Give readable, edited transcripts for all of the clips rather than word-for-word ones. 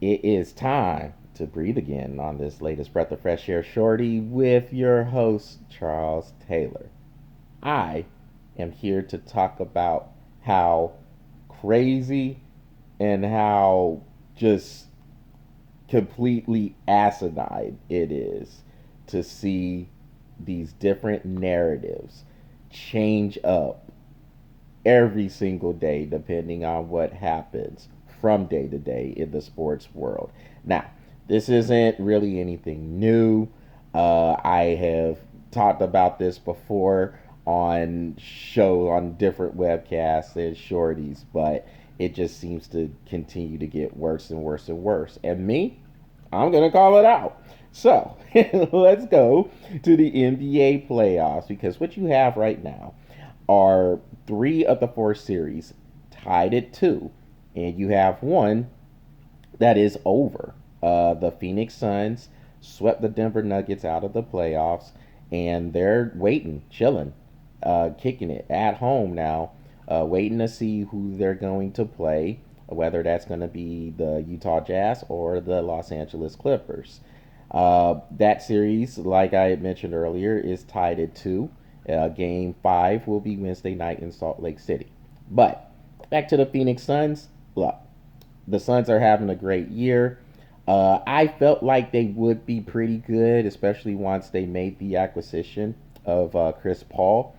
It is time to breathe again on this latest breath of fresh air, Shorty, with your host, Charles Taylor. I am here to talk about how crazy and how just completely asinine it is to see these different narratives change up every single day depending on what happens from day to day in the sports world. Now, this isn't really anything new. I have talked about this before on different webcasts and shorties, but it just seems to continue to get worse and worse and worse. And me, I'm gonna call it out. So let's go to the NBA playoffs because what you have right now are three of the four series tied at two, and you have one that is over. The Phoenix Suns swept the Denver Nuggets out of the playoffs, and they're waiting, chilling, kicking it at home now, waiting to see who they're going to play, whether that's going to be the Utah Jazz or the Los Angeles Clippers. That series, like I had mentioned earlier, is tied at two. Game five will be Wednesday night in Salt Lake City. But back to the Phoenix Suns. Look, the Suns are having a great year. I felt like they would be pretty good, especially once they made the acquisition of Chris Paul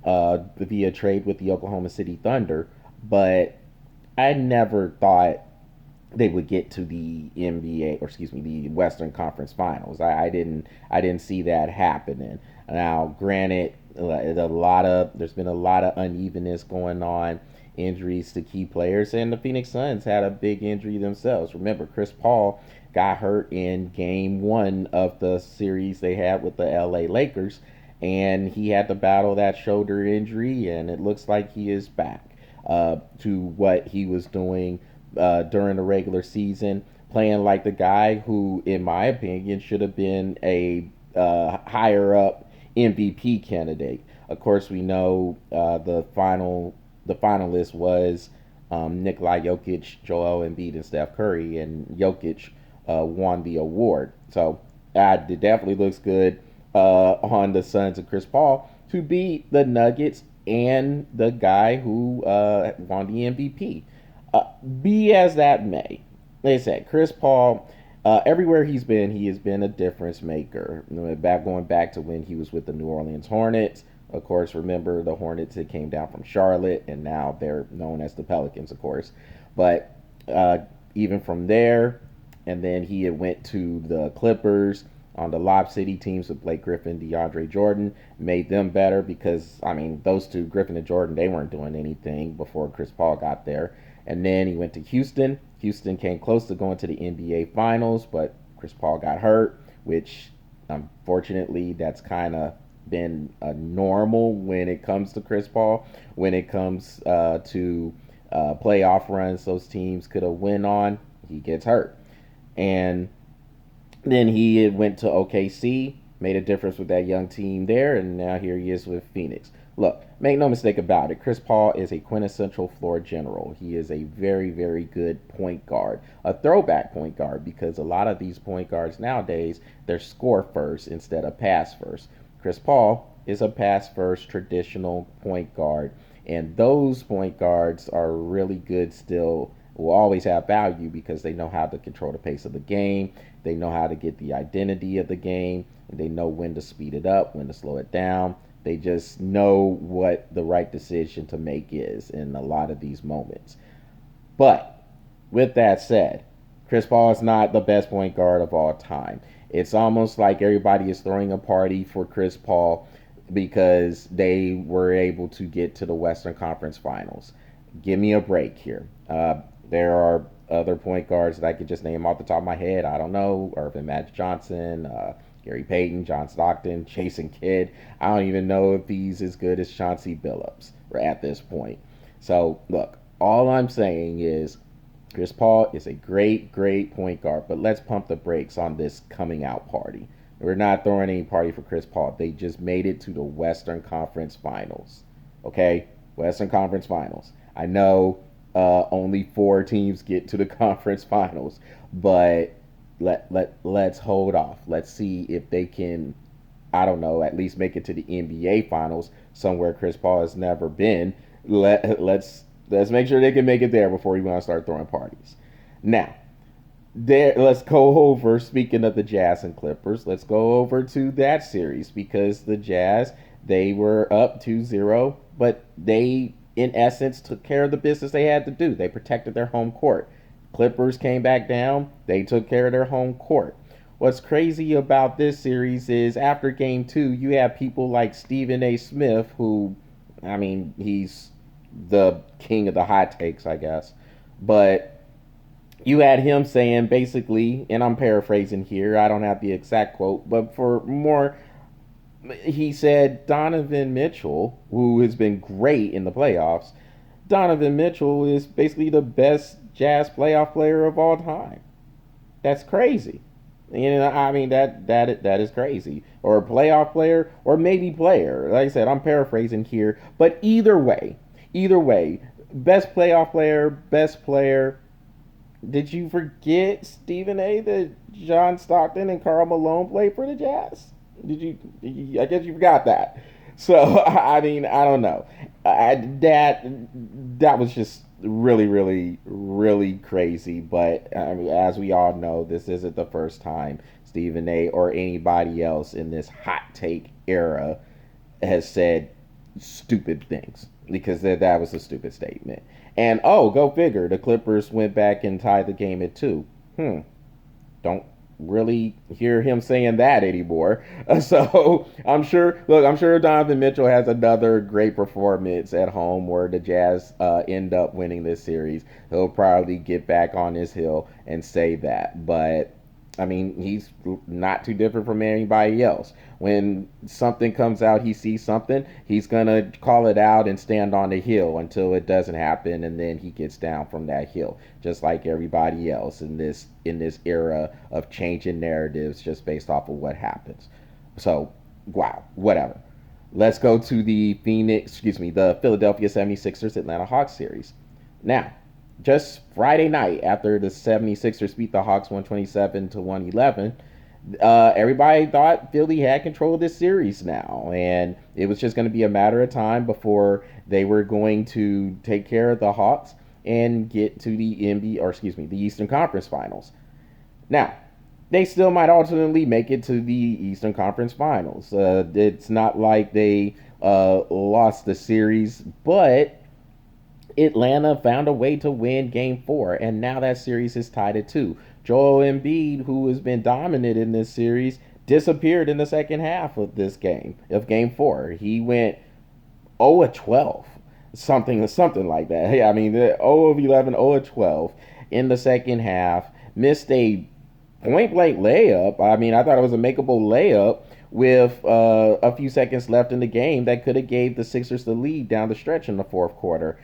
via trade with the Oklahoma City Thunder. But I never thought they would get to the NBA, or excuse me, the Western Conference Finals. I didn't see that happening. Now, granted, there's been a lot of unevenness going on, injuries to key players, and the Phoenix Suns had a big injury themselves. Remember, Chris Paul got hurt in Game One of the series they had with the LA Lakers, and he had to battle that shoulder injury, and it looks like he is back to what he was doing during the regular season, playing like the guy who, in my opinion, should have been a higher up MVP candidate. Of course, we know the finalist was Nikola Jokic, Joel Embiid, and Steph Curry, and Jokic won the award. So it definitely looks good on the Suns of Chris Paul to beat the Nuggets and the guy who won the MVP. Be as that may, they said Chris Paul, everywhere he's been, he has been a difference maker. Going back to when he was with the New Orleans Hornets. Of course, remember the Hornets that came down from Charlotte, and now they're known as the Pelicans, of course. But even from there, and then he had went to the Clippers on the Lob City teams with Blake Griffin, DeAndre Jordan, made them better because I mean those two, Griffin and Jordan, they weren't doing anything before Chris Paul got there. And then he went to Houston. Houston came close to going to the NBA Finals, but Chris Paul got hurt, which unfortunately that's kind of been a normal when it comes to Chris Paul. When it comes to playoff runs, those teams could have win on. He gets hurt, and then he went to OKC, made a difference with that young team there, and now here he is with Phoenix. Look, make no mistake about it. Chris Paul is a quintessential floor general. He is a very, very good point guard, a throwback point guard, because a lot of these point guards nowadays, they're score first instead of pass first. Chris Paul is a pass first traditional point guard, and those point guards are really good still, will always have value because they know how to control the pace of the game. They know how to get the identity of the game. And they know when to speed it up, when to slow it down. They just know what the right decision to make is in a lot of these moments. But with that said, Chris Paul is not the best point guard of all time. It's almost like everybody is throwing a party for Chris Paul because they were able to get to the Western Conference Finals. Give me a break here. There are other point guards that I could just name off the top of my head. I don't know. Irvin Magic Johnson, Gary Payton, John Stockton, Jason Kidd. I don't even know if he's as good as Chauncey Billups at this point. So, look, all I'm saying is Chris Paul is a great, great point guard, but let's pump the brakes on this coming out party. We're not throwing any party for Chris Paul. They just made it to the Western Conference Finals. Okay? Western Conference Finals. I know Only four teams get to the conference finals, but let's hold off. Let's see if they can, I don't know, at least make it to the NBA finals, somewhere Chris Paul has never been. Let's make sure they can make it there before we want to start throwing parties. Now, there, let's go over, speaking of the Jazz and Clippers, let's go over to that series, because the Jazz, they were up 2-0, but they in essence took care of the business they had to do. They protected their home court. Clippers came back down, they took care of their home court. What's crazy about this series is after game 2, you have people like Stephen A. Smith, who, I mean, he's the king of the hot takes, I guess. But you had him saying basically, and I'm paraphrasing here, I don't have the exact quote, but for more, he said Donovan Mitchell, who has been great in the playoffs, Donovan Mitchell is basically the best Jazz playoff player of all time. That's crazy. You know, I mean that is crazy. Or a playoff player, or maybe player. Like I said, I'm paraphrasing here, but either way, best playoff player, best player. Did you forget, Stephen A, that John Stockton and Karl Malone played for the Jazz? I guess you forgot that. So I mean, I don't know. That was just really, really, really crazy. But I mean, as we all know, this isn't the first time Stephen A or anybody else in this hot take era has said stupid things, because that was a stupid statement. And oh, go figure, the Clippers went back and tied the game at 2. Don't really hear him saying that anymore. So I'm sure Donovan Mitchell has another great performance at home where the Jazz end up winning this series. He'll probably get back on his hill and say that. But I mean, he's not too different from anybody else. When something comes out, he sees something, he's gonna call it out and stand on the hill until it doesn't happen, and then he gets down from that hill, just like everybody else in this era of changing narratives just based off of what happens. So, wow, whatever. Let's go to the Philadelphia 76ers Atlanta Hawks series. Now, just Friday night after the 76ers beat the Hawks 127 to 111, everybody thought Philly had control of this series now, and it was just going to be a matter of time before they were going to take care of the Hawks and get to the the Eastern Conference Finals. Now, they still might ultimately make it to the Eastern Conference Finals. It's not like they lost the series, but Atlanta found a way to win game 4, and now that series is tied at 2. Joel Embiid, who has been dominant in this series, disappeared in the second half of this game 4. He went 0 of 12, something like that. I mean, 0 of 11, 0 of 12 in the second half. Missed a point blank layup. I mean, I thought it was a makeable layup with a few seconds left in the game that could have gave the Sixers the lead down the stretch in the fourth quarter.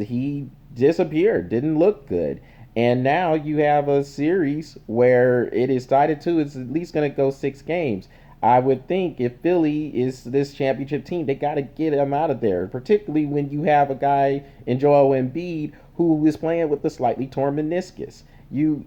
He disappeared, didn't look good. And now you have a series where it is tied at 2. It's at least going to go 6 games. I would think if Philly is this championship team, they got to get him out of there, particularly when you have a guy in Joel Embiid who is playing with a slightly torn meniscus. You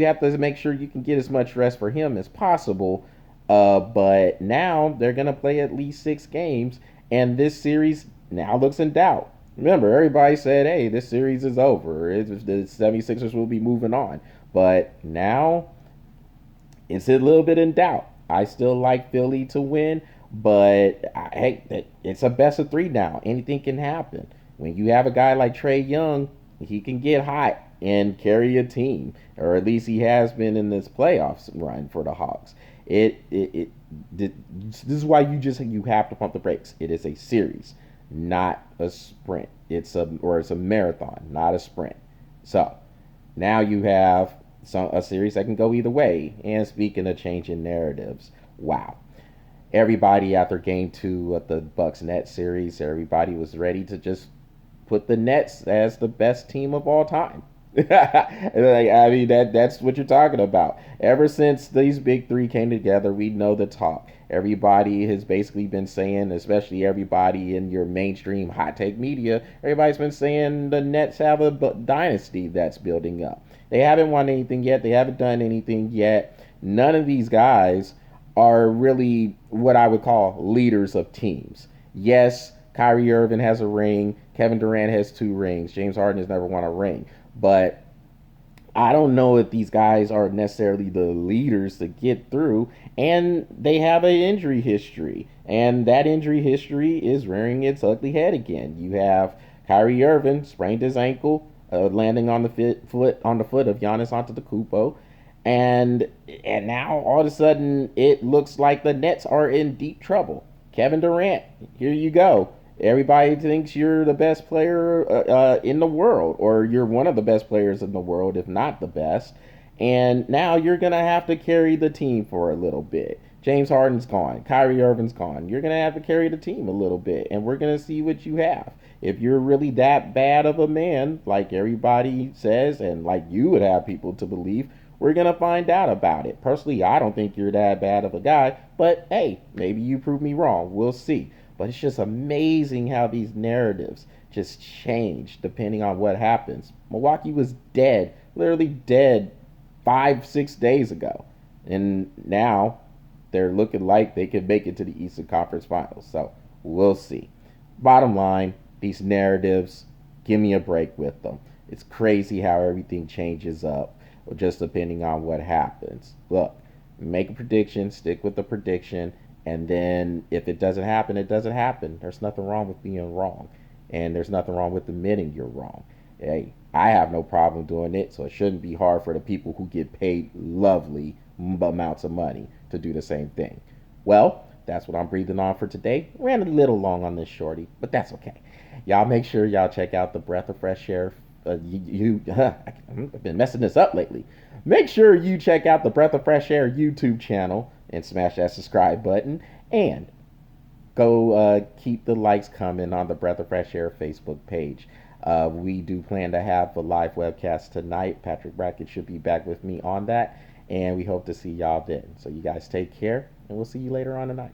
have to make sure you can get as much rest for him as possible. But now they're going to play at least 6 games, and this series now looks in doubt. Remember, everybody said, hey, this series is over. The 76ers will be moving on. But now it's a little bit in doubt. I still like Philly to win, but hey, it's a best of 3 now. Anything can happen. When you have a guy like Trae Young, he can get hot and carry a team, or at least he has been in this playoffs run for the Hawks. This is why you have to pump the brakes. It is a series, not a sprint. It's a marathon, not a sprint. So now you have a series that can go either way. And speaking of changing narratives, wow. Everybody after game 2 of the Bucks Nets series, everybody was ready to just put the Nets as the best team of all time. I mean that's what you're talking about. Ever since these big three came together, we know the talk. Everybody has basically been saying, especially everybody in your mainstream hot take media, everybody's been saying the Nets have a dynasty that's building up. They haven't won anything yet. They haven't done anything yet. None of these guys are really what I would call leaders of teams. Yes, Kyrie Irving has a ring. Kevin Durant has 2 rings. James Harden has never won a ring. But I don't know if these guys are necessarily the leaders to get through, and they have an injury history, and that injury history is rearing its ugly head again. You have Kyrie Irving sprained his ankle, landing on the foot of Giannis Antetokounmpo, and and now all of a sudden it looks like the Nets are in deep trouble. Kevin Durant, here you go. Everybody thinks you're the best player in the world, or you're one of the best players in the world, if not the best. And now you're going to have to carry the team for a little bit. James Harden's gone. Kyrie Irving's gone. You're going to have to carry the team a little bit, and we're going to see what you have. If you're really that bad of a man, like everybody says, and like you would have people to believe, we're going to find out about it. Personally, I don't think you're that bad of a guy, but hey, maybe you prove me wrong. We'll see. But it's just amazing how these narratives just change depending on what happens. Milwaukee was dead, literally dead 5, 6 days ago. And now they're looking like they could make it to the Eastern Conference Finals. So we'll see. Bottom line, these narratives, give me a break with them. It's crazy how everything changes up just depending on what happens. Look, make a prediction, stick with the prediction, and then if it doesn't happen, it doesn't happen. There's nothing wrong with being wrong. And there's nothing wrong with admitting you're wrong. Hey, I have no problem doing it, so it shouldn't be hard for the people who get paid lovely amounts of money to do the same thing. Well, that's what I'm breathing on for today. Ran a little long on this shorty, but that's okay. Y'all make sure y'all check out the Breath of Fresh Air. I've been messing this up lately. Make sure you check out the Breath of Fresh Air YouTube channel and smash that subscribe button. And go keep the likes coming on the Breath of Fresh Air Facebook page. We do plan to have a live webcast tonight. Patrick Brackett should be back with me on that. And we hope to see y'all then. So you guys take care, and we'll see you later on tonight.